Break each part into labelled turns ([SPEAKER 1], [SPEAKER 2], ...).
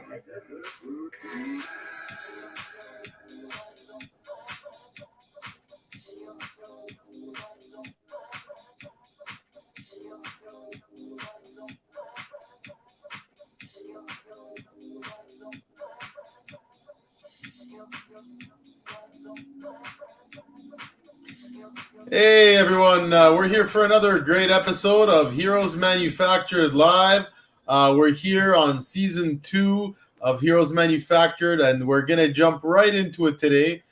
[SPEAKER 1] Hey everyone, we're here for another great episode of Heroes Manufactured Live. We're here on season 2 of Heroes Manufactured, and we're going to jump right into it today.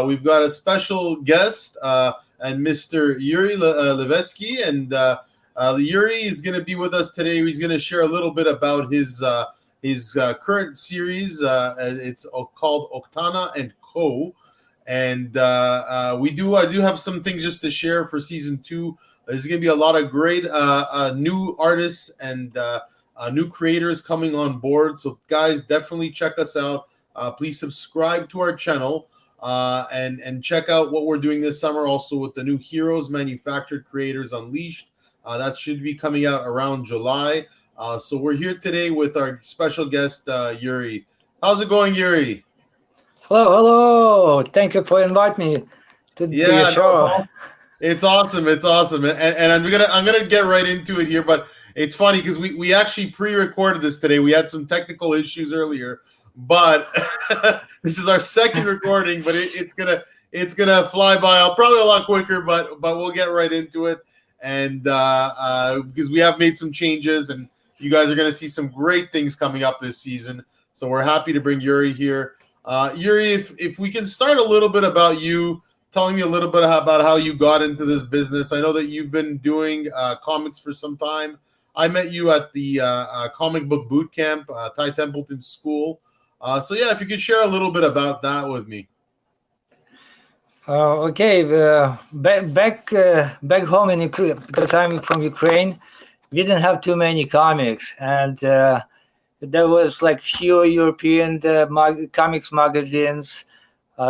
[SPEAKER 1] We've got a special guest, and Mr. Yuriy Levytskyy, and Yuriy is going to be with us today. He's going to share a little bit about his current series. It's called Oktana and Ko. And I do have some things just to share for season 2. There's going to be a lot of great new artists and new creators coming on board. So guys, definitely check us out. Please subscribe to our channel and check out what we're doing this summer also with the new Heroes Manufactured Creators Unleashed. That should be coming out around July. So we're here today with our special guest, Yuriy. How's it going, Yuriy?
[SPEAKER 2] Hello. Thank you for inviting me to your show.
[SPEAKER 1] No, it's awesome. And I'm gonna get right into it here, but it's funny because we actually pre-recorded this today. We had some technical issues earlier, but this is our second recording, but it's gonna fly by. Probably a lot quicker, but we'll get right into it. And because we have made some changes, and you guys are gonna see some great things coming up this season. So we're happy to bring Yuriy here. Yuriy, if we can start a little bit about you, telling me a little bit about how you got into this business. I know that you've been doing comics for some time. I met you at the comic book boot camp, Ty Templeton School. So yeah, if you could share a little bit about that with me.
[SPEAKER 2] Okay, back home in Ukraine, because I'm from Ukraine, we didn't have too many comics, and there was like few European comics magazines.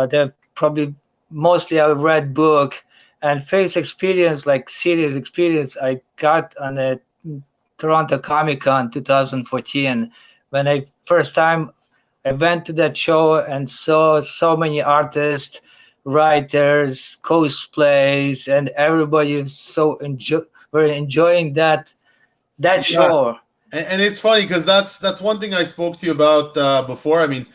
[SPEAKER 2] They're probably mostly I read book, and first experience, like serious experience, I got on a Toronto Comic Con 2014 when I first time I went to that show and saw so many artists, writers, cosplays, and everybody were enjoying that show.
[SPEAKER 1] And it's funny because that's one thing I spoke to you about before. I mean,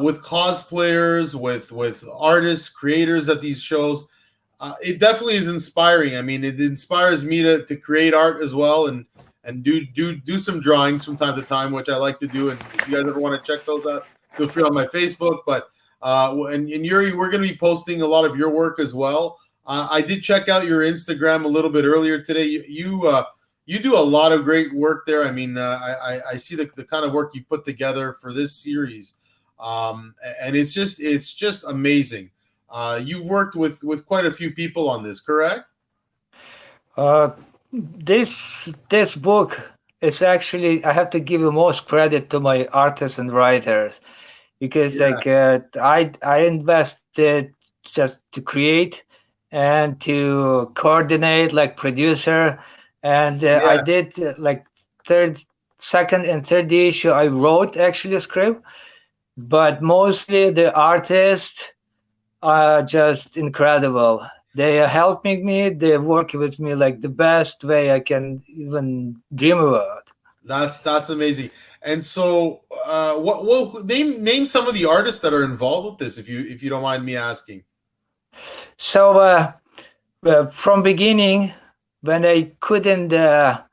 [SPEAKER 1] with cosplayers, with artists, creators at these shows, it definitely is inspiring. I mean, it inspires me to create art as well and do some drawings from time to time, which I like to do. And if you guys ever want to check those out, feel free on my Facebook. But and Yuriy, we're going to be posting a lot of your work as well. I did check out your Instagram a little bit earlier today. You do a lot of great work there. I mean, I see the kind of work you've put together for this series, and it's just amazing. You've worked with quite a few people on this, correct?
[SPEAKER 2] This book is actually, I have to give the most credit to my artists and writers, because I invested just to create and to coordinate, like producer. And I did like second and third issue. I wrote actually a script, but mostly the artists are just incredible. They are helping me. They're working with me like the best way I can even dream about.
[SPEAKER 1] That's amazing. And so, what name some of the artists that are involved with this, if you don't mind me asking.
[SPEAKER 2] So from beginning, when I couldn't, I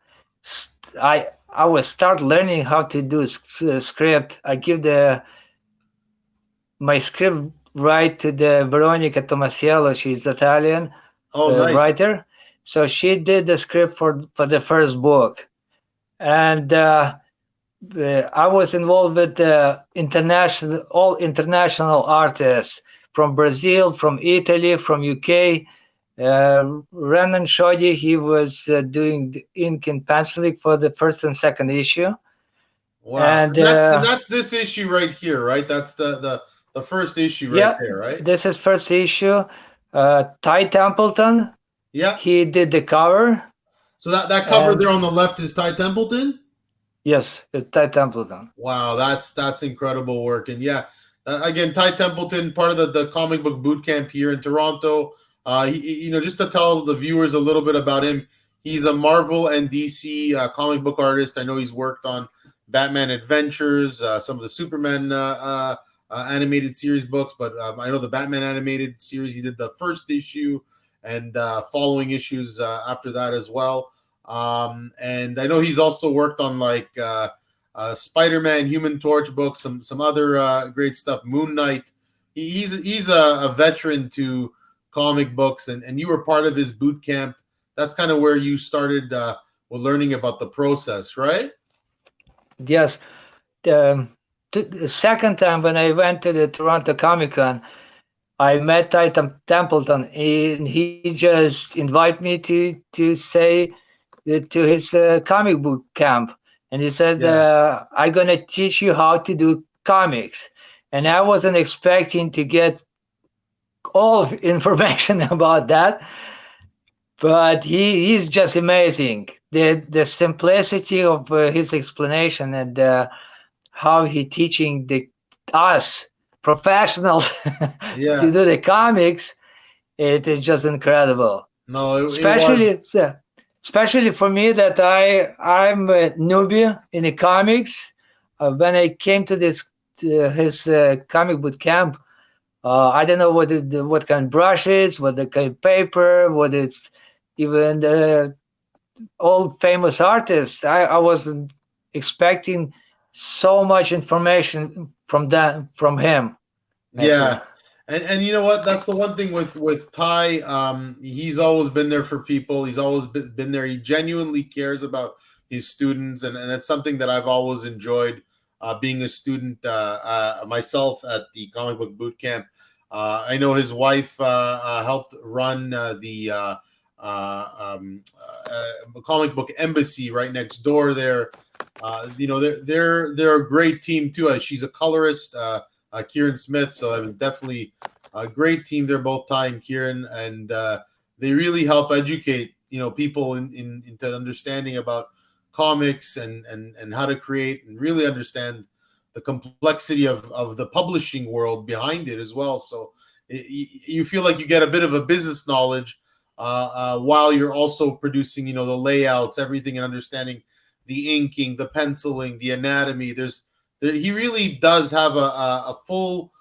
[SPEAKER 2] was start learning how to do script. I give my script right to the Veronica Tomasiello. She's Italian
[SPEAKER 1] nice.
[SPEAKER 2] Writer. So she did the script for the first book, and I was involved with all international artists from Brazil, from Italy, from UK. Renan Shodi, he was doing the ink and penciling for the first and second issue.
[SPEAKER 1] Wow, and that's this issue right here, right? That's the first issue right there, right?
[SPEAKER 2] This is first issue. Ty Templeton.
[SPEAKER 1] Yeah,
[SPEAKER 2] he did the cover.
[SPEAKER 1] So that cover there on the left is Ty Templeton?
[SPEAKER 2] Yes, it's Ty Templeton.
[SPEAKER 1] Wow, that's incredible work. And yeah, again, Ty Templeton, part of the comic book boot camp here in Toronto. Just to tell the viewers a little bit about him, he's a Marvel and DC comic book artist. I know he's worked on Batman Adventures, some of the Superman animated series books, but I know the Batman animated series. He did the first issue and following issues after that as well. And I know he's also worked on like. Spider-Man, Human Torch books, some other great stuff. Moon Knight. He's a veteran to comic books, and you were part of his boot camp. That's kind of where you started with learning about the process, right?
[SPEAKER 2] Yes. The second time when I went to the Toronto Comic Con, I met Ty Templeton, and he just invited me to say to his comic book camp, and he said,
[SPEAKER 1] Yeah,
[SPEAKER 2] "I'm gonna teach you how to do comics." And I wasn't expecting to get all of information about that, but he's just amazing. The simplicity of his explanation and how he teaching the us professionals to
[SPEAKER 1] yeah.
[SPEAKER 2] do the comics, it is just incredible.
[SPEAKER 1] No, it was.
[SPEAKER 2] Especially for me that I'm a newbie in the comics. When I came to this his comic boot camp, I don't know what kind of brushes, what the kind of paper, what it's even the old famous artists. I wasn't expecting so much information from him actually.
[SPEAKER 1] Yeah, and you know what? That's the one thing with Ty. He's always been there for people. He's always been there. He genuinely cares about his students, and that's something that I've always enjoyed. Being a student myself at the comic book boot camp, I know his wife helped run the comic book embassy right next door there. They're a great team too. She's a colorist. Kieran Smith. So I mean, definitely a great team. They're both Ty and Kieran, and they really help educate people into understanding about comics and how to create and really understand the complexity of the publishing world behind it as well. So you feel like you get a bit of a business knowledge while you're also producing, the layouts, everything, and understanding the inking, the penciling, the anatomy. He really does have a full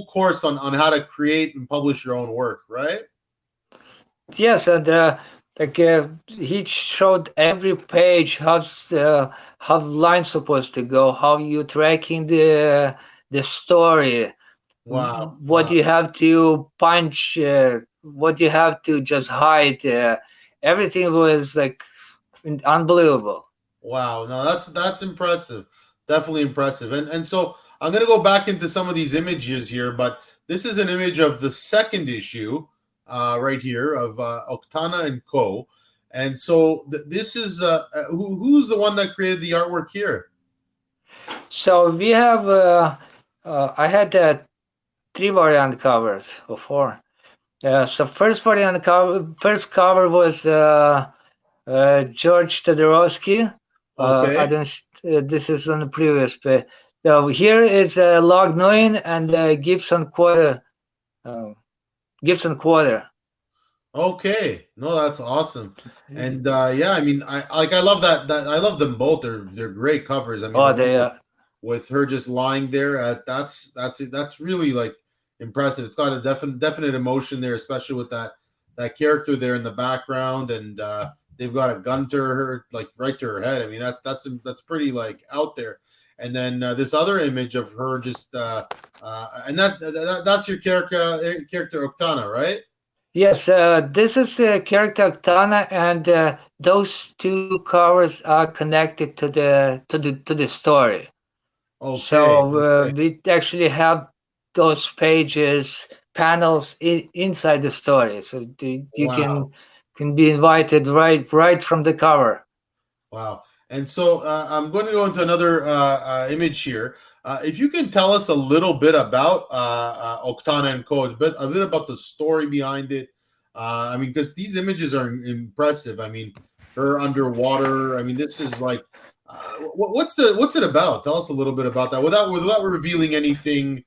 [SPEAKER 1] course on how to create and publish your own work, right?
[SPEAKER 2] Yes, and he showed every page how lines supposed to go, how you tracking the story,
[SPEAKER 1] Wow,
[SPEAKER 2] what
[SPEAKER 1] wow,
[SPEAKER 2] you have to punch, what you have to just hide. Everything was like unbelievable.
[SPEAKER 1] wow. No, that's impressive. Definitely impressive. And so I'm gonna go back into some of these images here, but this is an image of the second issue, right here of Oktana and Co. And so this is who's the one that created the artwork here?
[SPEAKER 2] So we have, I had three variant covers or four. So first cover was George Todorowsky. I
[SPEAKER 1] Okay.
[SPEAKER 2] don't. This is on the previous page. So here is Log Nguyen and Gibson Quarter. Uh, Gibson Quarter.
[SPEAKER 1] Okay, no, that's awesome, and yeah, I mean, I love that I love them both. They're great covers. I mean, the
[SPEAKER 2] Oh,
[SPEAKER 1] one
[SPEAKER 2] they.
[SPEAKER 1] with her just lying there, that's really like impressive. It's got a definite emotion there, especially with that character there in the background, and they've got a gun to her, like right to her head. I mean, that's pretty like out there. And then this other image of her just and that's your character Oktana, right?
[SPEAKER 2] Yes, this is character Oktana, and those two covers are connected to the story.
[SPEAKER 1] Okay,
[SPEAKER 2] So
[SPEAKER 1] okay.
[SPEAKER 2] we actually have those pages, panels inside the story, so you
[SPEAKER 1] Wow.
[SPEAKER 2] can be invited right from the cover.
[SPEAKER 1] Wow. And so I'm going to go into another image here. If you can tell us a little bit about Oktana and Co, a bit about the story behind it. I mean, because these images are impressive. I mean, her underwater. I mean, this is like What's it about? Tell us a little bit about that without revealing anything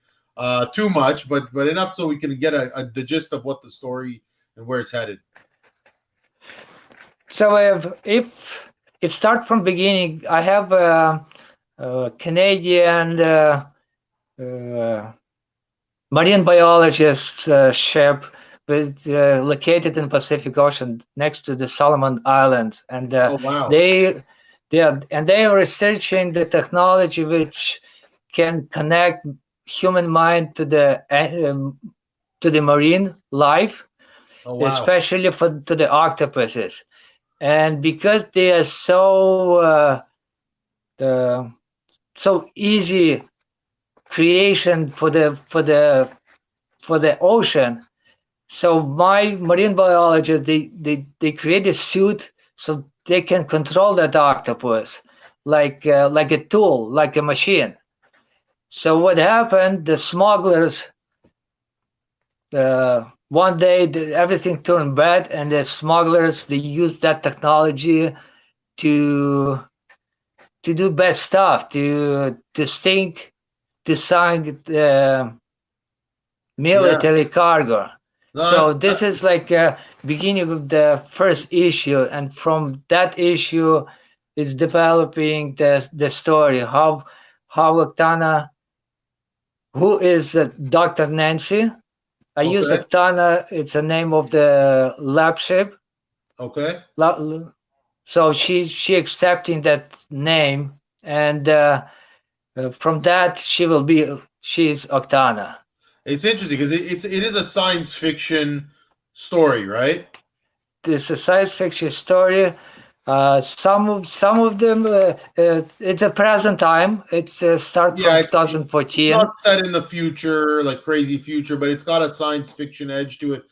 [SPEAKER 1] too much, but enough so we can get the gist of what the story and where it's headed.
[SPEAKER 2] So if it start from beginning, I have a Canadian marine biologist ship located in Pacific Ocean next to the Solomon Islands, and
[SPEAKER 1] Oh wow!
[SPEAKER 2] they are researching the technology which can connect human mind to the marine life,
[SPEAKER 1] Oh wow!
[SPEAKER 2] especially to the octopuses. And because they are uh, so easy creation for the ocean, so my marine biologists they create a suit so they can control that octopus like a tool, like a machine. So what happened? The smugglers one day everything turned bad, and the smugglers they used that technology to do bad stuff, to sink, to sink the
[SPEAKER 1] Yeah,
[SPEAKER 2] military cargo.
[SPEAKER 1] no,
[SPEAKER 2] So this is like a beginning of the first issue, and from that issue is developing the story how Oktana, who is Dr. Nancy. I used
[SPEAKER 1] okay,
[SPEAKER 2] Oktana. It's a name of the lab ship.
[SPEAKER 1] okay.
[SPEAKER 2] So she accepting that name, and from that she's Oktana.
[SPEAKER 1] It's interesting because it is a science fiction story, right?
[SPEAKER 2] It's a science fiction story. Some of them it's a present time. It's start
[SPEAKER 1] Yeah,
[SPEAKER 2] from
[SPEAKER 1] it's not
[SPEAKER 2] 2014.
[SPEAKER 1] set in the future, like crazy future, but it's got a science fiction edge to it.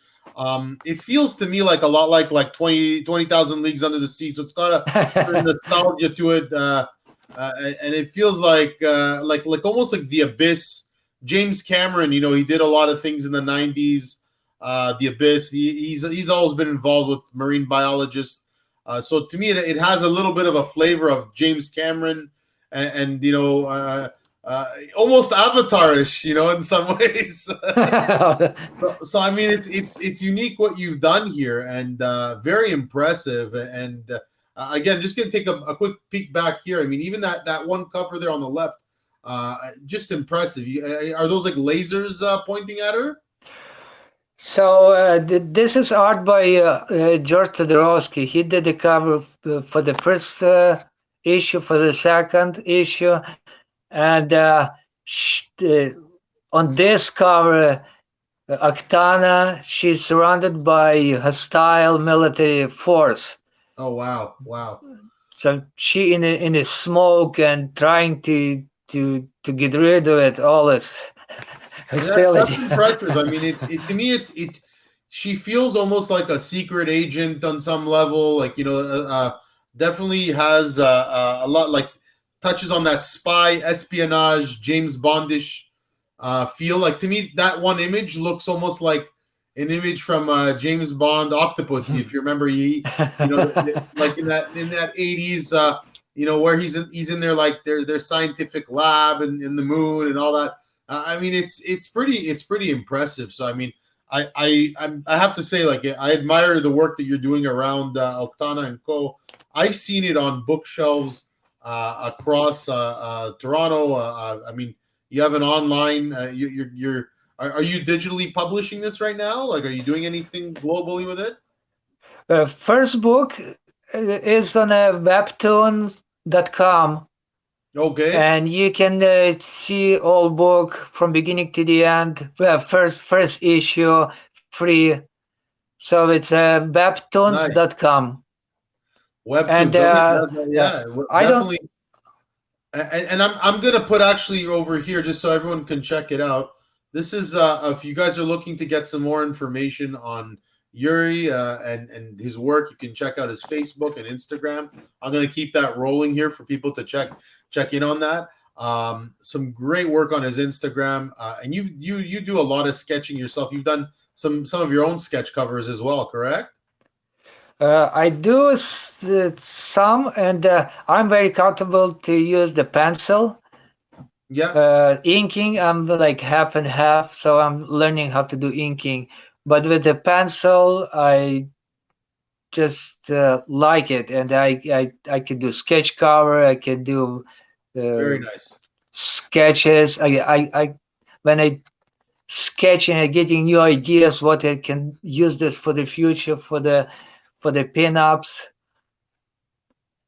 [SPEAKER 1] It feels to me like a lot like 20,000 Leagues Under the Sea. So it's got a certain nostalgia to it, and it feels like almost like The Abyss. James Cameron, he did a lot of things in the '90s. The Abyss. He's always been involved with marine biologists. So to me, it has a little bit of a flavor of James Cameron and almost Avatar-ish, in some ways. So I mean, it's unique what you've done here, and very impressive. And again, just gonna take a quick peek back here. I mean, even that one cover there on the left, just impressive. Are those like lasers pointing at her?
[SPEAKER 2] So this is art by George Todorowsky. He did the cover for the first issue, for the second issue, and on this cover, Oktana, she's surrounded by hostile military force.
[SPEAKER 1] Oh wow, wow.
[SPEAKER 2] So she in a smoke and trying to get rid of it, all this
[SPEAKER 1] That's
[SPEAKER 2] hostility.
[SPEAKER 1] impressive. I mean, it to me, it she feels almost like a secret agent on some level. Like definitely has a lot like touches on that spy espionage James Bondish feel. Like to me, that one image looks almost like an image from James Bond Octopussy. If you remember, like in that '80s. Where he's in there like their scientific lab and in the moon and all that. I mean, it's pretty impressive. So I mean, I have to say, like, I admire the work that you're doing around Oktana and Co. I've seen it on bookshelves across Toronto. I mean, you have an online. Are you digitally publishing this right now? Like, are you doing anything globally with it?
[SPEAKER 2] First book is on webtoon.com,
[SPEAKER 1] Okay,
[SPEAKER 2] and you can see all book from beginning to the end. First issue free. So it's
[SPEAKER 1] nice.
[SPEAKER 2] webtoons.com. And
[SPEAKER 1] Webtoons. Okay, yeah,
[SPEAKER 2] I don't.
[SPEAKER 1] definitely. And I'm gonna put actually over here just so everyone can check it out. This is if you guys are looking to get some more information on Yuriy and his work, you can check out his Facebook and Instagram. I'm gonna keep that rolling here for people to check in on that. Some great work on his Instagram, and you do a lot of sketching yourself. You've done some of your own sketch covers as well, correct?
[SPEAKER 2] I do some, and I'm very comfortable to use the pencil.
[SPEAKER 1] Yeah.
[SPEAKER 2] Inking, I'm like half and half, so I'm learning how to do inking. But with the pencil, I just like it, and I can do sketch cover. I can do
[SPEAKER 1] Very
[SPEAKER 2] uh,
[SPEAKER 1] nice.
[SPEAKER 2] sketches. I when I sketching and getting new ideas, what I can use this for the future for the pinups.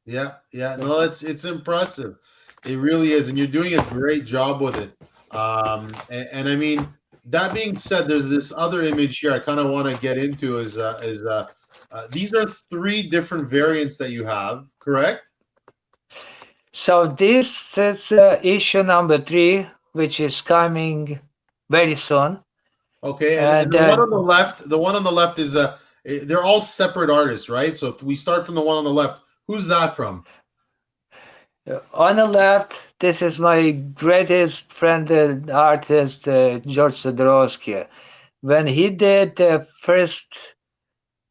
[SPEAKER 1] Yeah, yeah. No, it's impressive. It really is, and you're doing a great job with it. And I mean, that being said, there's this other image here I kind of want to get into is these are three different variants that you have, correct?
[SPEAKER 2] So this is issue number 3, which is coming very soon.
[SPEAKER 1] Okay, and
[SPEAKER 2] And
[SPEAKER 1] the one on the left, the one on the left is they're all separate artists, right? So if we start from the one on the left, who's that from?
[SPEAKER 2] on the left, this is my greatest friend and artist, George Jodorowsky. When he did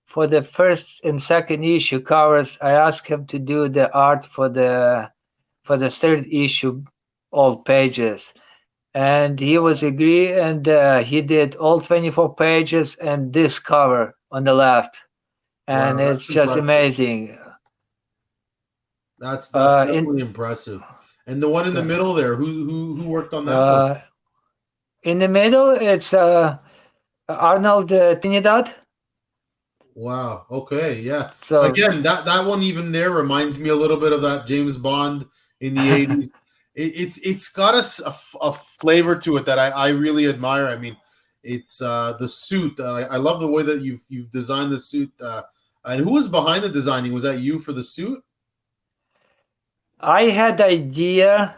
[SPEAKER 2] for the first and second issue covers, I asked him to do the art for the third issue, all pages. And he was agree, and he did all 24 pages and this cover on the left, and
[SPEAKER 1] Wow,
[SPEAKER 2] it's
[SPEAKER 1] that's
[SPEAKER 2] just
[SPEAKER 1] impressive.
[SPEAKER 2] amazing.
[SPEAKER 1] That's
[SPEAKER 2] In
[SPEAKER 1] definitely impressive. And the one in the middle there, who worked on that one?
[SPEAKER 2] uh, in the middle, it's Arnold Trinidad.
[SPEAKER 1] Wow. Okay. Yeah.
[SPEAKER 2] So
[SPEAKER 1] Again, that one even there reminds me a little bit of that James Bond in the 80s. It's got a flavor to it that I really admire. I mean, it's the suit. I love the way that you've designed the suit. And who was behind the designing? Was that you for the suit?
[SPEAKER 2] I had the idea,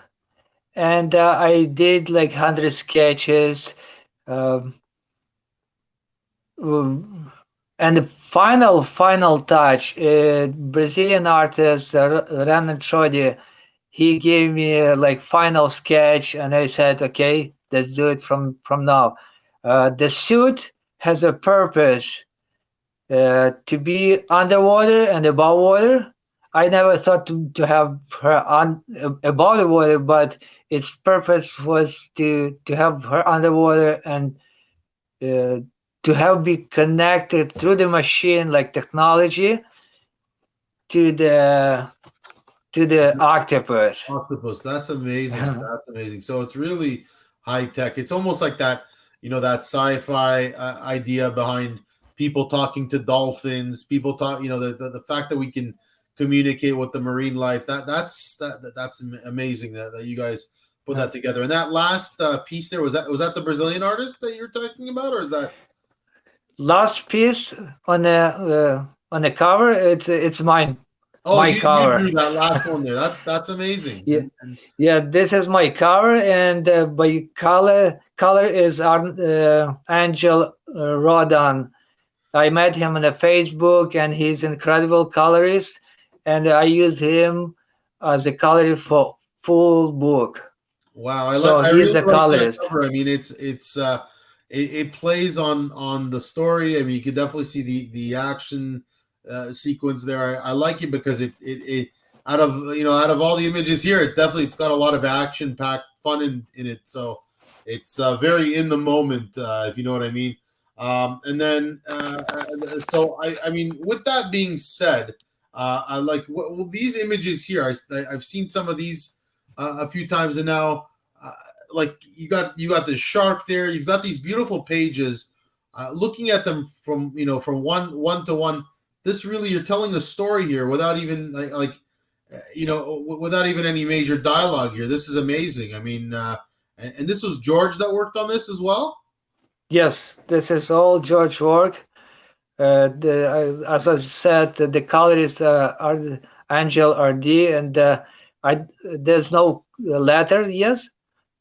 [SPEAKER 2] and I did like 100 sketches. Um, um, and the final touch, Brazilian artist Renan Chodi, he gave me a like final sketch, and I said, okay, let's do it from now. The suit has a purpose, to be underwater and above water. I never thought to have her above the water, but its purpose was to have her underwater and uh, to have be connected through the machine like technology to the octopus.
[SPEAKER 1] Octopus. That's amazing. That's amazing. So it's really high tech. It's almost like that, that sci-fi idea behind people talking to dolphins. People talk, the fact that we can communicate with the marine life. That's amazing that you guys put that together. And that last piece there was that the Brazilian artist that you're talking about, or is that?
[SPEAKER 2] Last piece on the cover, it's mine,
[SPEAKER 1] Oh,
[SPEAKER 2] my
[SPEAKER 1] you
[SPEAKER 2] cover.
[SPEAKER 1] drew that last one there. That's amazing.
[SPEAKER 2] Yeah,
[SPEAKER 1] And
[SPEAKER 2] yeah. This is my cover, and by color is Angel Rodon. I met him on a Facebook, and he's an incredible colorist, and I use him as a colorist for full book.
[SPEAKER 1] wow,
[SPEAKER 2] So
[SPEAKER 1] I
[SPEAKER 2] he's
[SPEAKER 1] really
[SPEAKER 2] a
[SPEAKER 1] like that
[SPEAKER 2] colorist.
[SPEAKER 1] cover. I mean, it plays on the story. I mean, you could definitely see the action sequence there. I like it because it out of all the images here, it's got a lot of action packed fun in it. So it's very in the moment, if you know what I mean. And then so I mean, with that being said, I like these images here. I've seen some of these a few times, and now uh, like you got the shark there. You've got these beautiful pages. Looking at them from one to one, this really you're telling a story here without even without even any major dialogue here. This is amazing. I mean, and this was George that worked on this as well.
[SPEAKER 2] Yes, this is all George work. As I said, the colorist are Angel RD, and there's no letter, yes,
[SPEAKER 1] Yeah.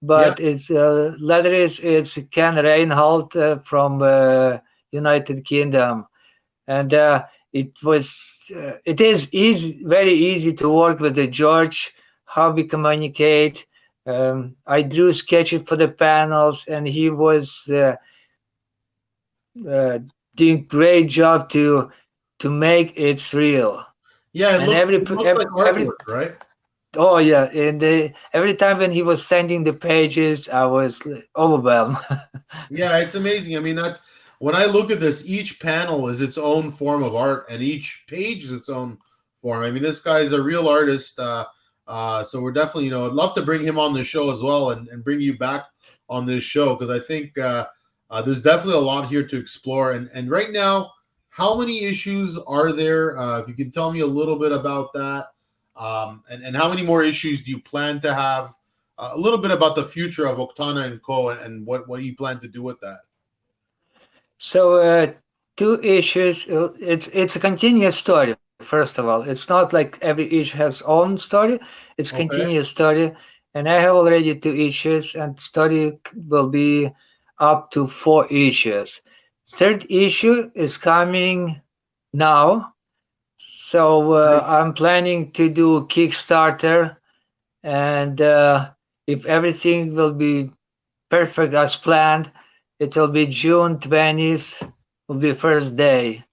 [SPEAKER 2] but its letter is it's Ken Reinhold from United Kingdom, and it is easy, very easy to work with the George, how we communicate. I drew sketches for the panels, and he was uh, doing great job to make it real.
[SPEAKER 1] Yeah,
[SPEAKER 2] And
[SPEAKER 1] it looks like
[SPEAKER 2] every
[SPEAKER 1] artwork, right?
[SPEAKER 2] oh yeah, and every time when he was sending the pages, I was overwhelmed.
[SPEAKER 1] Yeah, it's amazing. I mean, that's when I look at this, each panel is its own form of art, and each page is its own form. I mean, this guy's a real artist. So we're definitely, I'd love to bring him on the show as well, and bring you back on this show, because I think there's definitely a lot here to explore. And right now, how many issues are there? If you can tell me a little bit about that, and how many more issues do you plan to have? A little bit about the future of Oktana and Co. and what you plan to do with that.
[SPEAKER 2] So two issues. It's a continuous story. First of all, it's not like every issue has own story. It's
[SPEAKER 1] Okay.
[SPEAKER 2] continuous story, and I have already two issues, and story will be up to four issues. Third issue is coming now, so
[SPEAKER 1] Right.
[SPEAKER 2] I'm planning to do Kickstarter, and if everything will be perfect as planned, it will be June 20th, will be first day.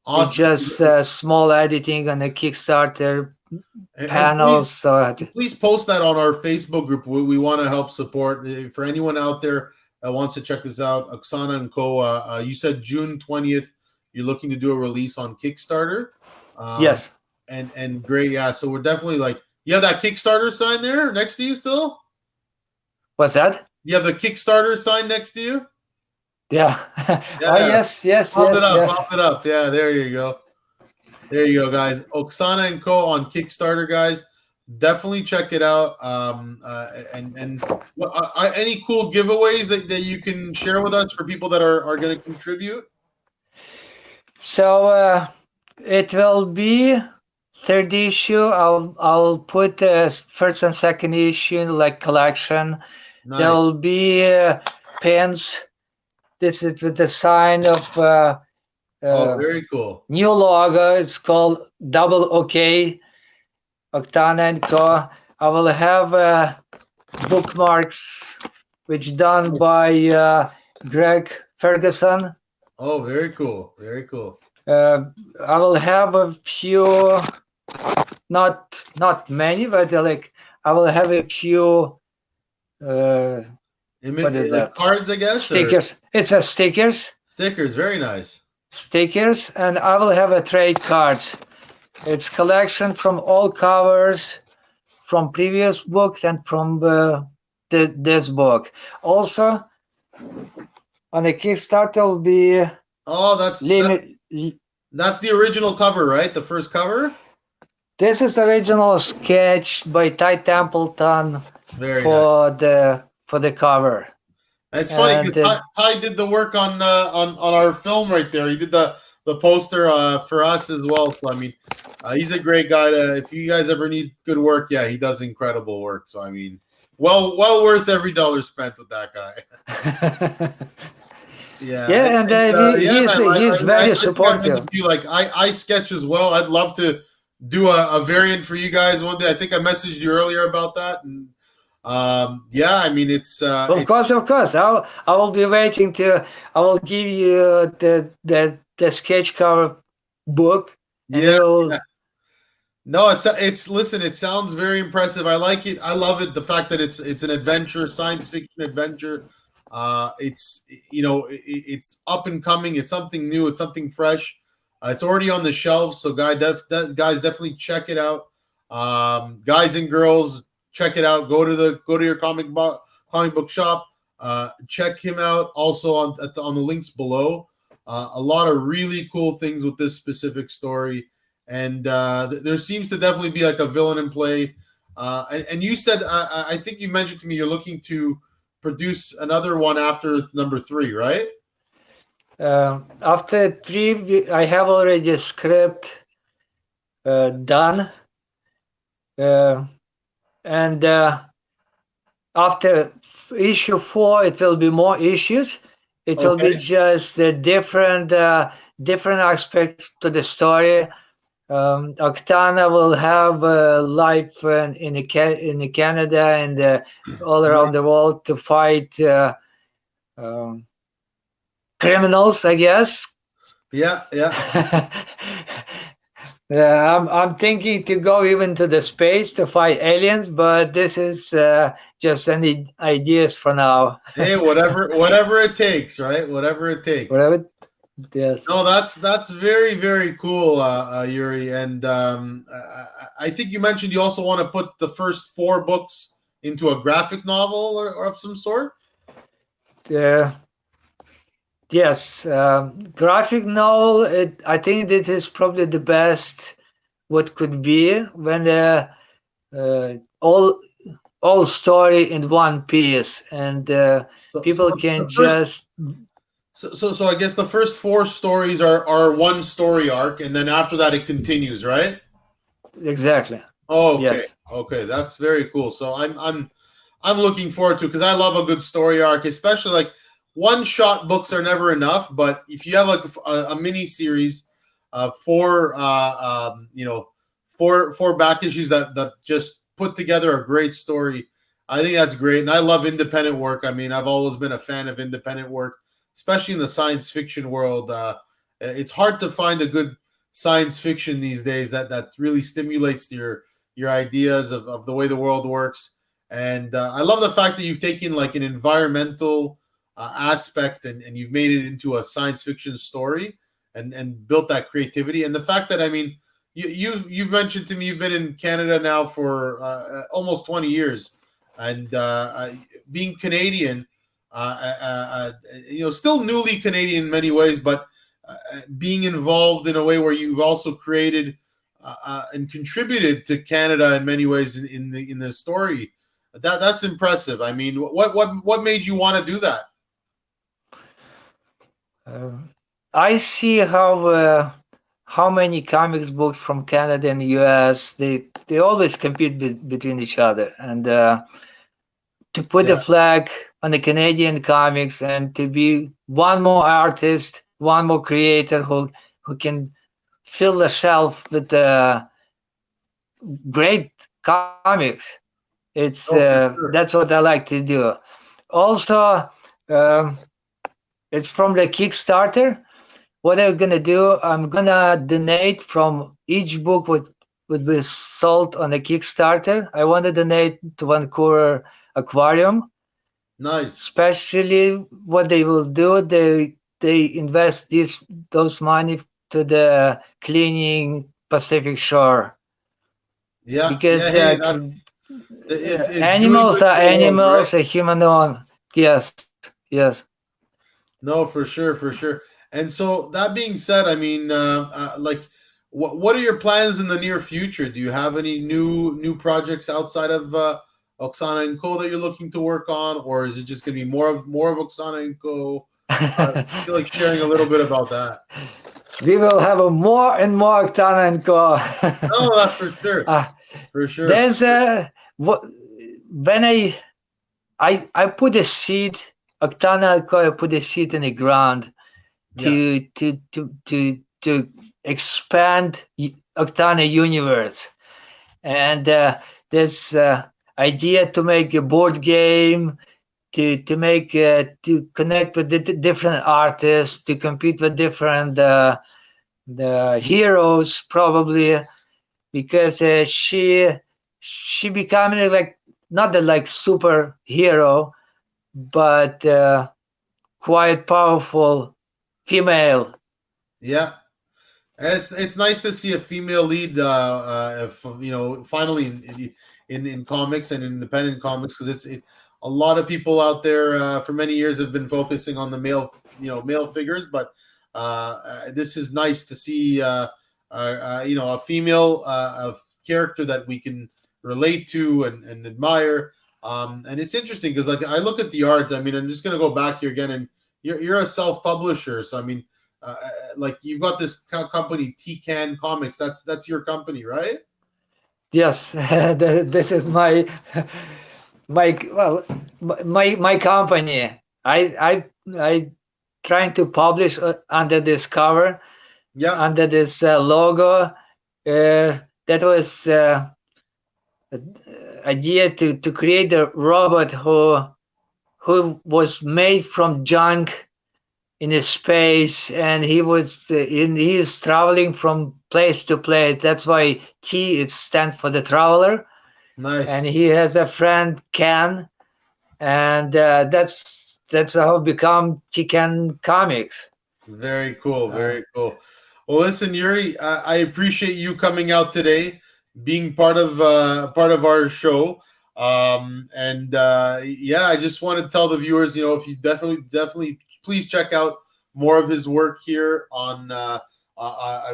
[SPEAKER 2] It's
[SPEAKER 1] Awesome.
[SPEAKER 2] just small editing on the Kickstarter
[SPEAKER 1] And please,
[SPEAKER 2] panels. So
[SPEAKER 1] please post that on our Facebook group. We want to help support. For anyone out there that wants to check this out, Oksana and Co. You said June 20th. You're looking to do a release on Kickstarter. Um,
[SPEAKER 2] yes.
[SPEAKER 1] and great, yeah. So we're definitely like, you have that Kickstarter sign there next to you still?
[SPEAKER 2] What's that?
[SPEAKER 1] You have the Kickstarter sign next to you?
[SPEAKER 2] Yeah. Oh
[SPEAKER 1] Yeah.
[SPEAKER 2] yes, yes,
[SPEAKER 1] Pop it
[SPEAKER 2] yes,
[SPEAKER 1] up,
[SPEAKER 2] yeah.
[SPEAKER 1] pop it up. Yeah, there you go. There you go, guys. Oksana and Co. on Kickstarter, guys. Definitely check it out. Any cool giveaways that you can share with us for people that are going to contribute?
[SPEAKER 2] So it will be third issue. I'll put first and second issue like collection.
[SPEAKER 1] Nice.
[SPEAKER 2] There'll be pens. This is with the sign of
[SPEAKER 1] Oh, very cool.
[SPEAKER 2] new logo. It's called Double OK, Oktana and Co. I will have bookmarks, which done by Greg Ferguson.
[SPEAKER 1] Oh, very cool. Very cool.
[SPEAKER 2] I will have a few, not many, but like I will have a few. What is
[SPEAKER 1] Like
[SPEAKER 2] that?
[SPEAKER 1] cards, I guess, or
[SPEAKER 2] Stickers. It's a stickers.
[SPEAKER 1] stickers. Very nice.
[SPEAKER 2] Stickers, and I will have a trade cards. It's collection from all covers, from previous books and from this book. Also, on the Kickstarter will be
[SPEAKER 1] Oh,
[SPEAKER 2] limit.
[SPEAKER 1] that's the original cover, right? The first cover.
[SPEAKER 2] This is the original sketch by Ty Templeton
[SPEAKER 1] Very nice.
[SPEAKER 2] for the cover.
[SPEAKER 1] It's funny
[SPEAKER 2] And
[SPEAKER 1] because Ty did the work on our film right there. He did the poster for us as well. So I mean, he's a great guy. If you guys ever need good work, yeah, he does incredible work. So I mean, well worth every dollar spent with that guy. Yeah,
[SPEAKER 2] yeah, and he's very supportive.
[SPEAKER 1] Like I sketch as well. I'd love to do a variant for you guys one day. I think I messaged you earlier about that, and yeah, I mean it's
[SPEAKER 2] of course. I will be waiting to. I will give you the sketch cover book. And
[SPEAKER 1] yeah.
[SPEAKER 2] yeah.
[SPEAKER 1] No, it's listen, it sounds very impressive. I like it. I love it. The fact that it's an adventure, science fiction adventure. It's it's up and coming. It's something new. It's something fresh. It's already on the shelves, so guys, definitely check it out. Guys and girls, check it out. Go to your comic book shop. Check him out. Also on the links below. A lot of really cool things with this specific story. And there seems to definitely be like a villain in play. And you said, I think you mentioned to me you're looking to produce another one after number 3, right?
[SPEAKER 2] After 3, I have already a script done. And after issue 4, it will be more issues. It will be just different aspects to the story. Oktana will have life in Canada and all around the world to fight criminals, I guess.
[SPEAKER 1] Yeah, yeah.
[SPEAKER 2] Yeah, I'm thinking to go even to the space to fight aliens, but this is just any ideas for now.
[SPEAKER 1] Hey, whatever it takes, right? Whatever it takes.
[SPEAKER 2] Whatever. Yes.
[SPEAKER 1] No, that's very very cool, Yuri. And I think you mentioned you also want to put the first four books into a graphic novel or of some sort.
[SPEAKER 2] Uh, yes. Graphic novel. I think this is probably the best what could be when uh, all all story in one piece, and
[SPEAKER 1] So
[SPEAKER 2] people can
[SPEAKER 1] the first
[SPEAKER 2] just
[SPEAKER 1] so I guess the first four stories are one story arc, and then after that it continues, right?
[SPEAKER 2] exactly.
[SPEAKER 1] Oh, okay,
[SPEAKER 2] Yes.
[SPEAKER 1] okay, that's very cool. So I'm looking forward to, because I love a good story arc, especially like one shot books are never enough. But if you have like a mini series, four four back issues that just put together a great story, I think that's great. And I love independent work. I mean, I've always been a fan of independent work, especially in the science fiction world. It's hard to find a good science fiction these days that really stimulates your ideas of the way the world works. And I love the fact that you've taken like an environmental aspect, and you've made it into a science fiction story, and built that creativity. And the fact that, I mean, you've mentioned to me you've been in Canada now for almost 20 years, and being Canadian, still newly Canadian in many ways, but being involved in a way where you've also created and contributed to Canada in many ways in the story. That's impressive. I mean, what made you want to do that?
[SPEAKER 2] Um, I see how many comics books from Canada and US they always compete between each other, and to put a
[SPEAKER 1] Yeah.
[SPEAKER 2] flag on the Canadian comics and to be one more artist, one more creator who can fill the shelf with great comics. It's
[SPEAKER 1] Oh, for
[SPEAKER 2] that's
[SPEAKER 1] sure.
[SPEAKER 2] what I like to do. Also, um, it's from the Kickstarter. What I'm gonna do, I'm gonna donate from each book would be sold on the Kickstarter. I want to donate to Vancouver Aquarium.
[SPEAKER 1] Nice.
[SPEAKER 2] Especially what they will do, they invest those money to the cleaning Pacific shore,
[SPEAKER 1] Yeah, yeah.
[SPEAKER 2] because
[SPEAKER 1] Hey, that's it's doing
[SPEAKER 2] animals
[SPEAKER 1] good
[SPEAKER 2] are
[SPEAKER 1] for the world, right?
[SPEAKER 2] animals, a human on. Yes, yes.
[SPEAKER 1] No, for sure, for sure. And so that being said, I mean, like, what are your plans in the near future? Do you have any new projects outside of Oksana and Co that you're looking to work on, or is it just going to be more of Oksana and Co? I feel like sharing a little bit about that.
[SPEAKER 2] We will have a more and more Oktana and Ko.
[SPEAKER 1] No, that's for sure,
[SPEAKER 2] uh,
[SPEAKER 1] for sure, for
[SPEAKER 2] there's
[SPEAKER 1] sure.
[SPEAKER 2] a when I put a seed, Oktana and Ko, I put a seed in the ground
[SPEAKER 1] Yeah,
[SPEAKER 2] to expand Octane universe, and there's idea to make a board game, to make to connect with different artists, to compete with different the heroes probably, because she becoming like not the like superhero, but quite powerful female.
[SPEAKER 1] yeah. And it's nice to see a female lead, if, finally in comics and independent comics, because a lot of people out there for many years have been focusing on the male figures, but this is nice to see a female character that we can relate to and admire. And it's interesting because, like, I look at the art. I mean, I'm just going to go back here again, and you're a self publisher, so I mean. Like, you've got this company, T-Can Comics. That's your company, right?
[SPEAKER 2] Yes, this is my well my company. I trying to publish under this cover,
[SPEAKER 1] Yeah,
[SPEAKER 2] under this logo. That was idea to create a robot who was made from junk in his space, and he is traveling from place to place. That's why T it stands for the traveler.
[SPEAKER 1] Nice.
[SPEAKER 2] And he has a friend Ken, and that's how it become Chicken Comics.
[SPEAKER 1] Very cool.
[SPEAKER 2] Uh,
[SPEAKER 1] Very cool. Well, listen, Yuri, I appreciate you coming out today, being part of our show. And yeah, I just want to tell the viewers, if you definitely please check out more of his work here on I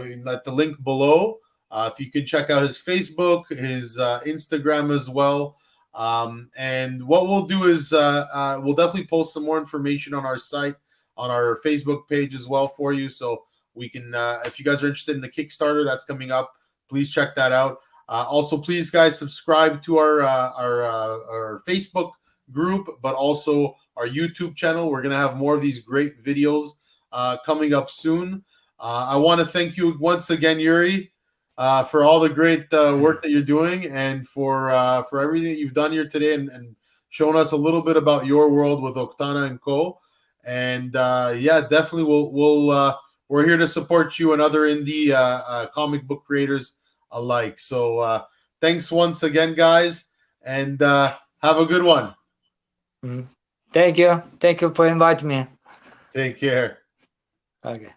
[SPEAKER 1] mean, at the link below. If you can check out his Facebook, his Instagram as well. And what we'll do is we'll definitely post some more information on our site, on our Facebook page as well for you. So we can, if you guys are interested in the Kickstarter that's coming up, please check that out. Also, please, guys, subscribe to our Facebook group, but also our YouTube channel. We're gonna have more of these great videos coming up soon. I want to thank you once again, Yuri, for all the great work that you're doing, and for everything that you've done here today, and showing us a little bit about your world with Oktana and Co. And yeah, definitely we're here to support you and other indie comic book creators alike. So thanks once again, guys, and have a good one.
[SPEAKER 2] mm. Thank you for inviting me.
[SPEAKER 1] Take care.
[SPEAKER 2] Okay.